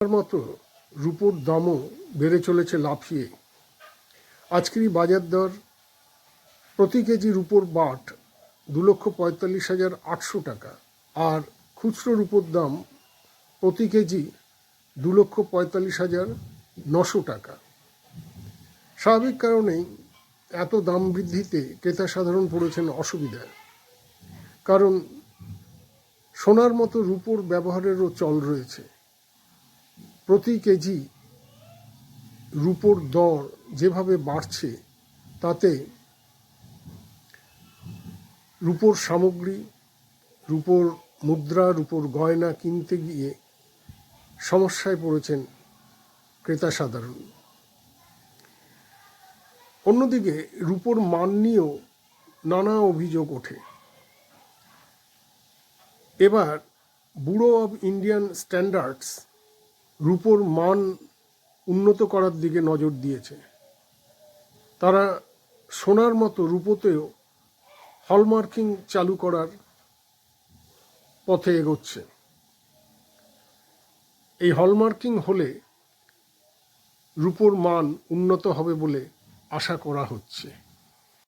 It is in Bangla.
তার মতো রুপোর দামও বেড়ে চলেছে লাফিয়ে। আজকেরই বাজার দর প্রতি কেজি রুপোর বাট 2,45,800 টাকা, আর খুচরো রুপোর দাম প্রতি কেজি 2,45,900 টাকা। স্বাভাবিক কারণেই এত দাম বৃদ্ধিতে ক্রেতা সাধারণ পড়েছেন অসুবিধায়, কারণ সোনার মতো রুপোর ব্যবহারেরও চল রয়েছে। প্রতি কেজি রুপোর দর যেভাবে বাড়ছে তাতে রুপোর সামগ্রী, রুপোর মুদ্রা, রুপোর গয়না কিনতে গিয়ে সমস্যায় পড়েছেন ক্রেতা সাধারণ। অন্যদিকে রুপোর মান নিয়েও নানা অভিযোগ ওঠে। এবার ব্যুরো অব ইন্ডিয়ান স্ট্যান্ডার্ডস রুপোর মান উন্নত করার দিকে নজর দিয়েছে। তারা সোনার মতো রুপোতেও হলমার্কিং চালু করার পথে এগোচ্ছে। এই হলমার্কিং হলে রুপোর মান উন্নত হবে বলে আশা করা হচ্ছে।